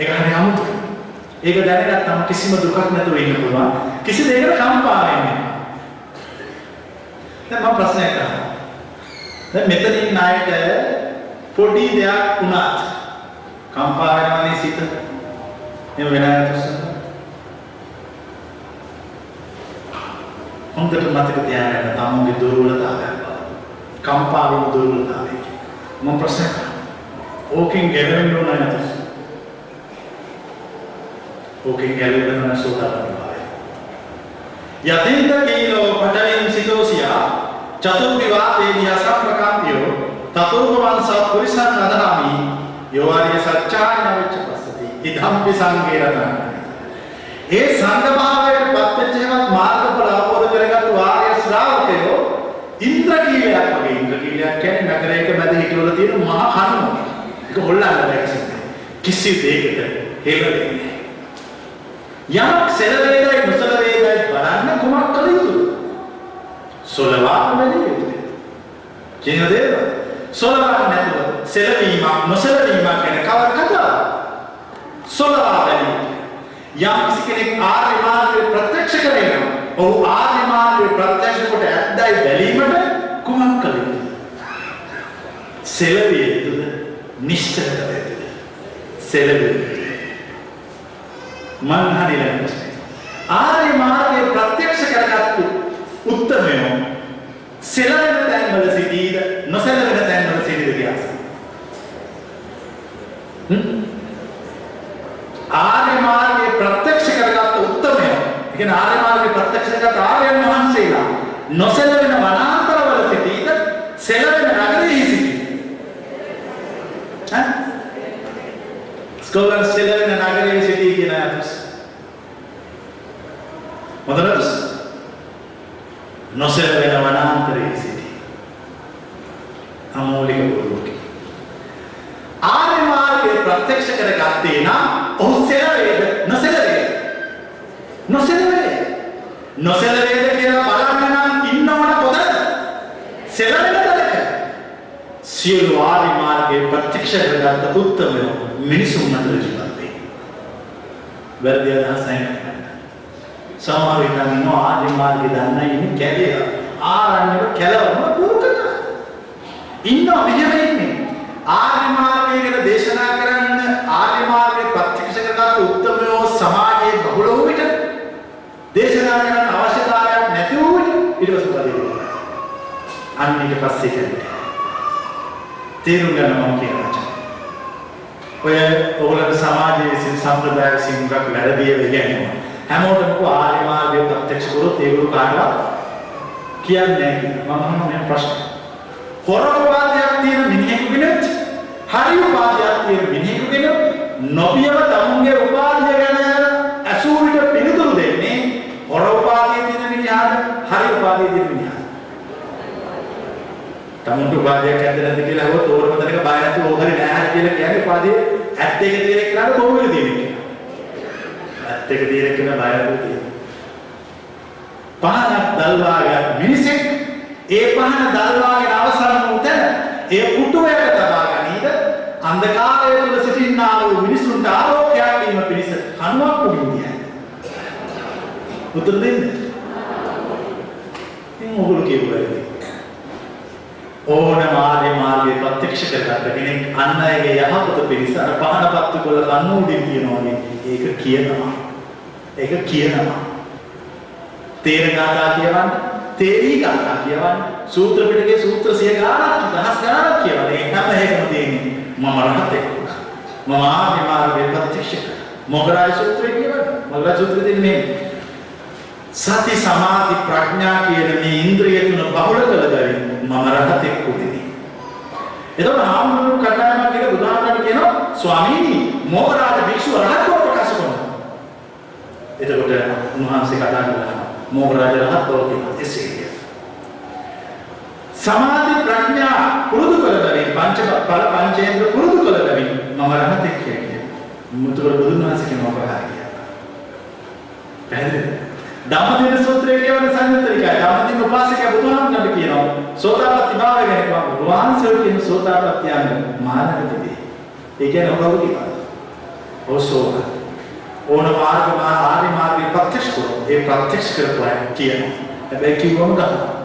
ඒක හරිය අමුතුයි. ඒක දැනගත්තම කිසිම දුකක් නැතුව ඉන්න පුළුවන්. කිසි දෙයකට කම්පා වෙන්නේ නැහැ. දැන් මම ප්‍රශ්නයක් අහනවා. දැන් මෙතන ඉන්න අයට පොඩි දෙයක් වුණත් කම්පා වෙනවනේ සිත. එහෙම වෙනවද? හොඳට මතක තියාගන්න තමන්ගේ දුර්වලතාවය. කම්පා වෙන දුර්වලතාවය. මම ප්‍රශ්නයක් අහනවා. ඕකෙන් ගැලවෙන්න ඕන නැද්ද? ඕකෙන් ගැලවෙන්න ඕන සෝදාපන්න භාවය. යතින්ද කීලෝ පඨවින් සිතෝසියා චතුර්විවාදේනි අසම්පකාන්තියෝ තතෝපවංස පුරිසං අදහාමි යෝවාරිය සත්‍යාන වෙච්චපස්සති ඉදම්පි සංගේරතං. ඒ සංගභාවයට පත්වෙච්චේවත් මාර්ගඵල අවබෝධ කරගත්තු ආර්ය ශ්‍රාවකයෝ ඉන්ද්‍රකීලයක් වගේ. ඉන්ද්‍රකීලයක් කියන්නේ නගරයක මැද හිටවල තියෙන මහා කණුව. ඒක හොල්ලන්න බැහැ. කිසි දෙයකට හේලෙන්නේ නැහැ. යමක් සෙලවේදයි මුසලවේදයි බලන්න කුමක් කළ යුතුද? සොලවා බැලිය යුතුද? කියන දේ සොලවා නැතුව සෙලවීමක් නොසෙලවීමක් ගැන කවර කතාවක්? සොලවා බැලිය යුතුද? යම් කෙනෙක් ආර්ය මාර්ගය ප්‍රත්‍යක්ෂ කරගෙන ඔහු ආර්ය මාර්ගය ප්‍රත්‍යක්ෂ කොට ඇද්දයි බැලීමට කුමක් කළ යුතුද? සෙලවිය යුතුද? නිශ්චය කළ යුතුද? සෙලවිය යුතුද? මන් හරියට ප්‍රශ්නේ. ආර්ය මාර්ගය ප්‍රත්‍යක්ෂ කරගත්තු උත්තමයෝ සෙලවෙන තැන්වල සිටීද නොසෙලවෙන තැන්වල සිටීද කියලා. ආර්ය මාර්ගය ප්‍රත්‍යක්ෂ කරගත්තු උත්තමයෝ, ඒ කියන්නේ ආර්ය මාර්ගය ප්‍රත්‍යක්ෂ කරගත් ආර්යයන් වහන්සේලා නොසෙලවෙන වනාන්තරවල සිටීද සෙලවෙන නගරෙහි සිටීද? ස්කෝලර් සෙලවෙන නගරයේ සිටී කියන අදහස. මොකදද? නොසෙලවෙන වනාන්තරයේ සිටී. අමෝලික පුරුකේ. ආර්ය මාර්ගය ප්‍රත්‍යක්ෂ කරගත්තේ නම් ඔහු සෙලවේද නොසෙලවේද? නොසෙලවේ. නොසෙලවේද කියලා බලන්න නම් ඉන්නවන කොතනද? සෙලවෙන තැනක. සියලු ආර්ය මාර්ගයේ ප්‍රත්‍යක්ෂ කරගත්ත උත්තමයෝ මිනිසුන් අතර ජීවත් වෙයි. වැරදි අදහස් නැහැ. සමහර විට නම් ආර්ය මාර්ගය දන්නේ ඉන්නේ කැලේ. ආරණ්‍යක කැලවම පුරුකට. ඉන්නවා මෙහෙම ඉන්නේ. ආර්ය මාර්ගය ගැන දේශනා කරන්න ආර්ය මාර්ගයේ ප්‍රත්‍යක්ෂ කරගත්ත උත්තමයෝ සමාජයේ බහුල වූ විට දේශනා කරන්න අවශ්‍යතාවයක් නැති වූ විට ඊට පස්සේ බලන්න. අන්න ඊට පස්සේ කියන්නේ තේරුම් ගන්න මම කියන වචන. ඔය ඔයගොල්ලෝ සමාජයේ විසින් සම්ප්‍රදාය විසින් ගක් වැරදිය වෙන්නේ. හැමෝටම ආර්ය මාර්ගය ප්‍රත්‍යක්ෂ කරොත් ඒගොල්ලෝ කාටවත් කියන්නේ නැහැ. මම මේ ප්‍රශ්න. හොර උපාධියක් තියෙන මිනිහෙකුගෙනත් හරි උපාධියක් තියෙන මිනිහෙකුගෙනත් නොබියව තමුන්ගේ උපාධිය ගැන අසූ විට පිළිතුරු දෙන්නේ හොර උපාධිය තියෙන මිනිහාට හරි උපාධිය තියෙන මිනිහාට. තමුන්ට උපාධියක් ඇද්ද නැද්ද කියලා අහුවොත් ඕනම තැනක බය නැතුව ඕහරි නැහැ කියලා කියන්නේ උපාධිය ඇත්ත එක තියෙන එක්කනට කොහොමද තියෙන්නේ? ඇත්ත එක තියෙන එක්කන බය නැතුව තියෙන්නේ. පහනක් දල්වාගෙන මිනිසෙක් ඒ පහන දල්වාගෙන අවසන් වූ තැන ඒ පුටුවේක තබා ගනීද අන්ධකාරය තුල සිටින්නා වූ මිනිසුන්ට ආලෝකයක් දීම පිණිස කණුවක් පුදින්නේ. උත්තර දෙන්න. ඉතින් ඔගොල්ලෝ කියුවා ඕනම ආර්ය මාර්ගයේ ප්‍රත්‍යක්ෂ කරගත්ත කෙනෙක් අන් අයගේ යහපත පිණිස අර පහනපත්තු කොළ කන්න උඩින් තියනවානේ. ඒක කියනවා. ඒක කියනවා. තේර ගාථා කියවන්න, තේරී ගාථා කියවන්න, සූත්‍ර පිටකේ සූත්‍ර 100 ගාණක් දහස් ගාණක් කියවන්න. ඒ හැම එකම තියෙන්නේ මම රහතෙක්. මම ආර්ය මාර්ගයේ ප්‍රත්‍යක්ෂ කරා. මොග්ගරාය සූත්‍රය කියවන්න. මොග්ගරාය සූත්‍රයේ තියෙන්නේ සති සමාධි ප්‍රඥා කියන මේ ඉන්ද්‍රිය තුන බහුල කළ බැවින් මම රහතෙක් වුණේ. එතකොට ආම්බුරු කණ්ඩායමක් කියලා බුදුහාමරට කියනවා ස්වාමීනි මොග්ගරාය භික්ෂුව රහත්ව ප්‍රකාශ කරනවා. එතකොට උන්වහන්සේ කතා කළා මොග්ගරාය රහත්ව කියනවා එසේ. සමාධි ප්‍රඥා පුරුදු කළ බැවින් පංචඵල පංචේන්ද්‍ර පුරුදු කළ බැවින් මම රහතෙක් කියන්නේ. මුතුවර බුදුන් වහන්සේ කියනවා ප්‍රකාශය. පැහැදිලිද? ධම්මදින සූත්‍රයේ කියවන සංයුත්තනිකයි ධම්මදින උපාසකයා බුදුහාමුදුරන්ට කියනවා සෝතාපට්ටි භාවය ගැන කියනවා වහන්සේ කියන සෝතාපට්ටි යන මානකතිදී. ඒ කියන්නේ ඔබ කියනවා. ඔසෝක ඕන ආර්ය මාර්ගය ප්‍රත්‍යක්ෂ කරනවා. ඒ ප්‍රත්‍යක්ෂ කරපුවා කියනවා. හැබැයි කිව්වම ගන්නවා.